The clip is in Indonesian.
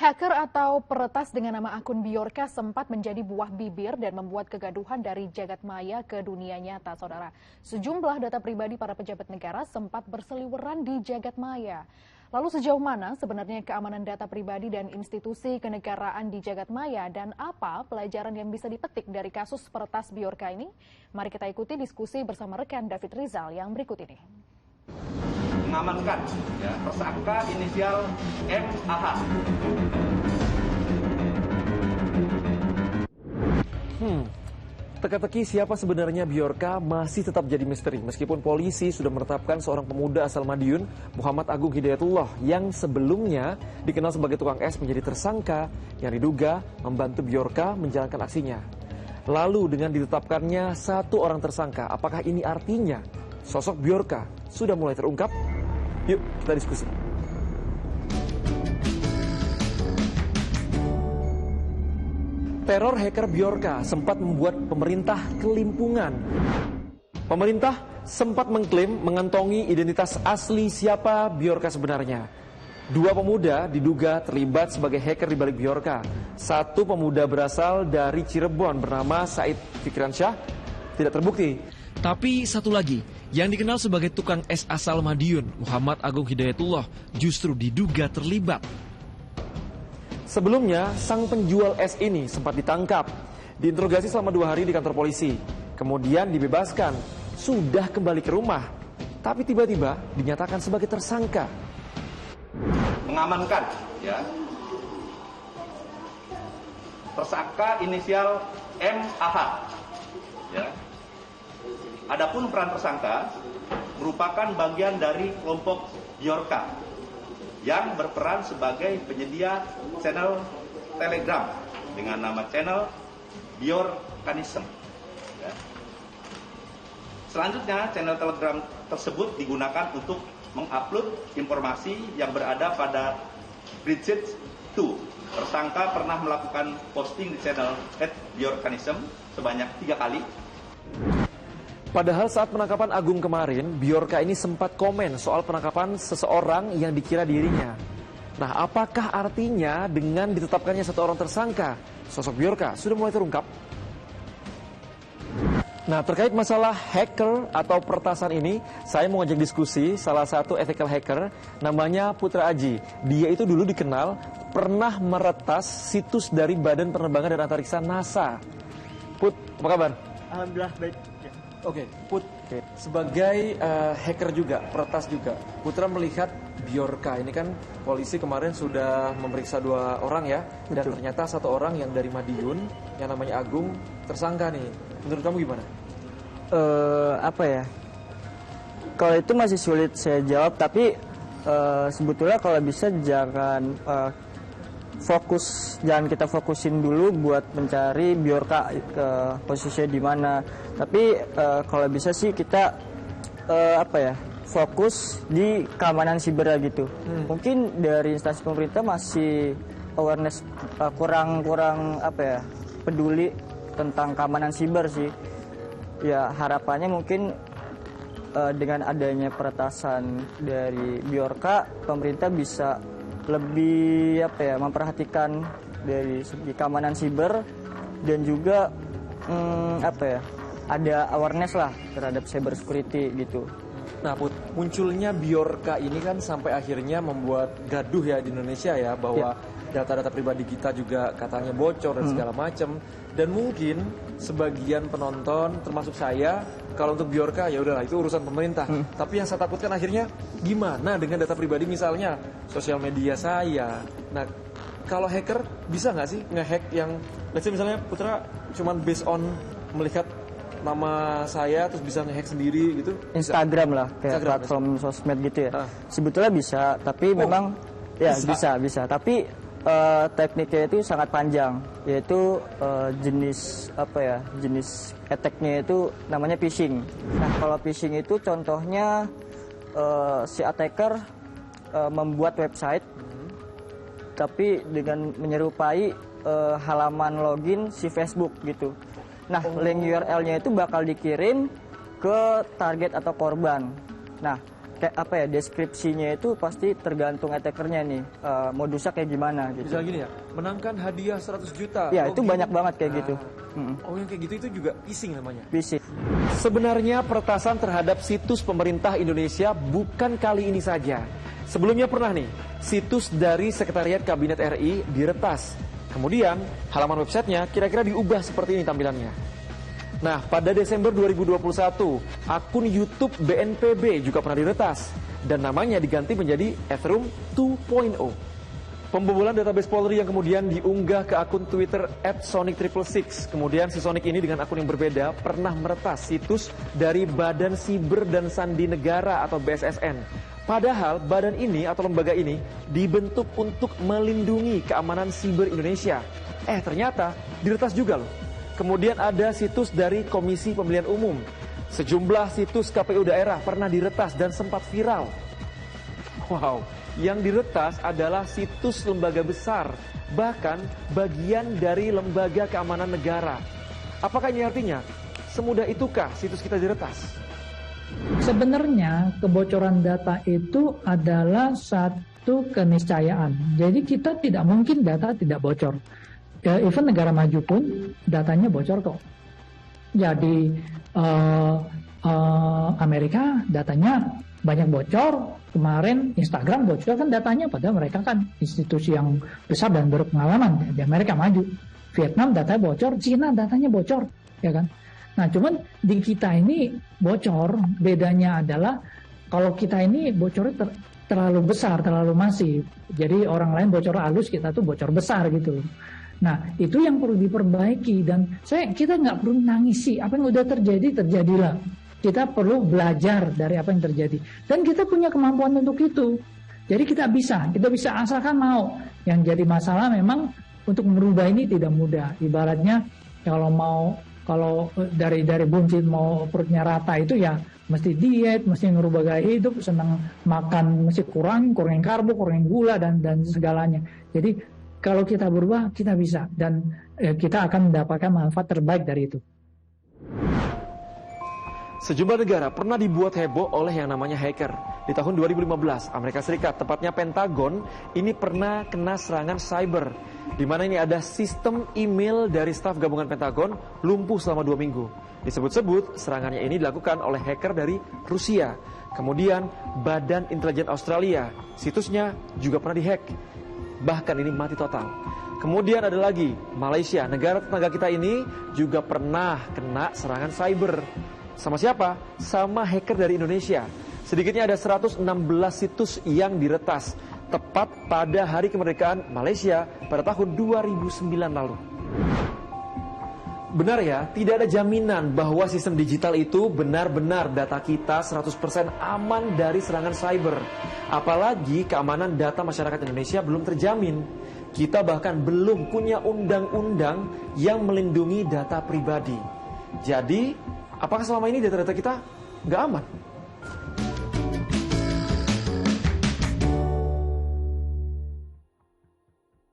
Hacker atau peretas dengan nama akun Bjorka sempat menjadi buah bibir dan membuat kegaduhan dari jagat maya ke dunia nyata, saudara. Sejumlah data pribadi para pejabat negara sempat berseliweran di jagat maya. Lalu sejauh mana sebenarnya keamanan data pribadi dan institusi kenegaraan di jagat maya dan apa pelajaran yang bisa dipetik dari kasus peretas Bjorka ini? Mari kita ikuti diskusi bersama rekan David Rizal yang berikut ini. Mengamankan tersangka inisial MAH. Teka-teki siapa sebenarnya Bjorka masih tetap jadi misteri meskipun polisi sudah menetapkan seorang pemuda asal Madiun, Muhammad Agung Hidayatullah, yang sebelumnya dikenal sebagai tukang es menjadi tersangka yang diduga membantu Bjorka menjalankan aksinya. Lalu dengan ditetapkannya satu orang tersangka, apakah ini artinya sosok Bjorka sudah mulai terungkap? Yuk kita diskusi. Teror hacker Bjorka sempat membuat pemerintah kelimpungan. Pemerintah sempat mengklaim mengantongi identitas asli siapa Bjorka sebenarnya. Dua pemuda diduga terlibat sebagai hacker di balik Bjorka. Satu pemuda berasal dari Cirebon bernama Said Fikransyah tidak terbukti. Tapi satu lagi, yang dikenal sebagai tukang es asal Madiun, Muhammad Agung Hidayatullah, justru diduga terlibat. Sebelumnya, sang penjual es ini sempat ditangkap, diinterogasi selama 2 hari di kantor polisi, kemudian dibebaskan, sudah kembali ke rumah, tapi tiba-tiba dinyatakan sebagai tersangka. Mengamankan tersangka inisial MAH. Adapun peran tersangka merupakan bagian dari kelompok Bjorka yang berperan sebagai penyedia channel Telegram dengan nama channel Bjorkanism. Selanjutnya, channel Telegram tersebut digunakan untuk mengupload informasi yang berada pada Bridget 2. Tersangka pernah melakukan posting di channel @Bjorkanism sebanyak 3 kali. Padahal saat penangkapan Agung kemarin, Bjorka ini sempat komen soal penangkapan seseorang yang dikira dirinya. Nah, apakah artinya dengan ditetapkannya satu orang tersangka, sosok Bjorka sudah mulai terungkap? Nah, terkait masalah hacker atau peretasan ini, saya mau ngajak diskusi salah satu ethical hacker, namanya Putra Aji. Dia itu dulu dikenal pernah meretas situs dari Badan Penerbangan dan Antariksa NASA. Put, apa kabar? Alhamdulillah baik. Oke, Put, sebagai hacker juga, peretas juga, Putra melihat Bjorka ini kan polisi kemarin sudah memeriksa 2 orang ya, dan ternyata satu orang yang dari Madiun, yang namanya Agung, tersangka nih. Menurut kamu gimana? Apa ya? Kalau itu masih sulit saya jawab, tapi sebetulnya kalau bisa jangan jangan kita fokusin dulu buat mencari Bjorka posisinya di mana. Tapi kalau bisa sih kita fokus di keamanan siber gitu. Mungkin dari instansi pemerintah masih awareness kurang peduli tentang keamanan siber sih. Ya harapannya mungkin dengan adanya peretasan dari Bjorka, pemerintah bisa lebih memperhatikan dari segi keamanan siber dan juga ada awareness lah terhadap cyber security gitu. Nah, Put, munculnya Bjorka ini kan sampai akhirnya membuat gaduh ya di Indonesia ya, bahwa data-data pribadi kita juga katanya bocor dan segala macam. Dan mungkin sebagian penonton termasuk saya, kalau untuk Bjorka ya udahlah itu urusan pemerintah. Tapi yang saya takutkan akhirnya gimana dengan data pribadi misalnya sosial media saya. Nah, kalau hacker bisa nggak sih ngehack yang, let's say misalnya Putra cuman based on melihat nama saya terus bisa ngehack sendiri gitu? Instagram lah, kayak platform sosmed gitu ya. Sebetulnya bisa, tapi memang ya bisa. Tapi tekniknya itu sangat panjang, yaitu jenis attack-nya itu namanya phishing. Nah, kalau phishing itu contohnya si attacker membuat website tapi dengan menyerupai halaman login si Facebook gitu. Nah, link URL-nya itu bakal dikirim ke target atau korban. Nah, kayak apa ya, deskripsinya itu pasti tergantung attackernya nih, modusnya kayak gimana gitu. Misalnya gini ya, menangkan hadiah 100 juta. Ya itu banyak banget kayak gitu. Oh yang kayak gitu itu juga phishing namanya. Phishing. Sebenarnya peretasan terhadap situs pemerintah Indonesia bukan kali ini saja. Sebelumnya pernah nih, situs dari Sekretariat Kabinet RI diretas. Kemudian halaman websitenya kira-kira diubah seperti ini tampilannya. Nah, pada Desember 2021, akun YouTube BNPB juga pernah diretas dan namanya diganti menjadi Ethereum 2.0. Pembobolan database Polri yang kemudian diunggah ke akun Twitter @Sonic666. Kemudian si Sonic ini dengan akun yang berbeda pernah meretas situs dari Badan Siber dan Sandi Negara atau BSSN. Padahal badan ini atau lembaga ini dibentuk untuk melindungi keamanan siber Indonesia. Ternyata diretas juga loh. Kemudian ada situs dari Komisi Pemilihan Umum. Sejumlah situs KPU daerah pernah diretas dan sempat viral. Wow, yang diretas adalah situs lembaga besar, bahkan bagian dari lembaga keamanan negara. Apakah ini artinya semudah itukah situs kita diretas? Sebenarnya kebocoran data itu adalah satu keniscayaan. Jadi kita tidak mungkin data tidak bocor. Even negara maju pun datanya bocor kok. Jadi Amerika datanya banyak bocor. Kemarin Instagram bocor kan datanya, padahal mereka kan institusi yang besar dan berpengalaman. Di Amerika maju. Vietnam datanya bocor, Cina datanya bocor, ya kan? Nah, cuman di kita ini bocor, bedanya adalah kalau kita ini bocornya terlalu besar, terlalu masif. Jadi orang lain bocor halus, kita tuh bocor besar gitu. Nah, itu yang perlu diperbaiki dan kita nggak perlu nangisi. Apa yang udah terjadi, terjadilah. Kita perlu belajar dari apa yang terjadi. Dan kita punya kemampuan untuk itu. Jadi kita bisa asalkan mau. Yang jadi masalah memang untuk merubah ini tidak mudah. Ibaratnya kalau dari buncit mau perutnya rata itu ya mesti diet, mesti ngerubah gaya hidup, senang makan mesti kurangin karbo, kurangin gula dan segalanya. Jadi kalau kita berubah kita bisa dan kita akan mendapatkan manfaat terbaik dari itu. Sejumlah negara pernah dibuat heboh oleh yang namanya hacker. Di tahun 2015, Amerika Serikat, tepatnya Pentagon, ini pernah kena serangan cyber. Di mana ini ada sistem email dari staf gabungan Pentagon lumpuh selama 2 minggu. Disebut-sebut serangannya ini dilakukan oleh hacker dari Rusia. Kemudian Badan Intelijen Australia, situsnya juga pernah dihack. Bahkan ini mati total. Kemudian ada lagi Malaysia, negara tetangga kita ini juga pernah kena serangan cyber. Sama siapa? Sama hacker dari Indonesia. Sedikitnya ada 116 situs yang diretas, tepat pada hari kemerdekaan Malaysia pada tahun 2009 lalu. Benar ya, tidak ada jaminan bahwa sistem digital itu benar-benar data kita 100% aman dari serangan cyber. Apalagi keamanan data masyarakat Indonesia belum terjamin. Kita bahkan belum punya undang-undang yang melindungi data pribadi. Jadi, apakah selama ini data-data kita nggak aman?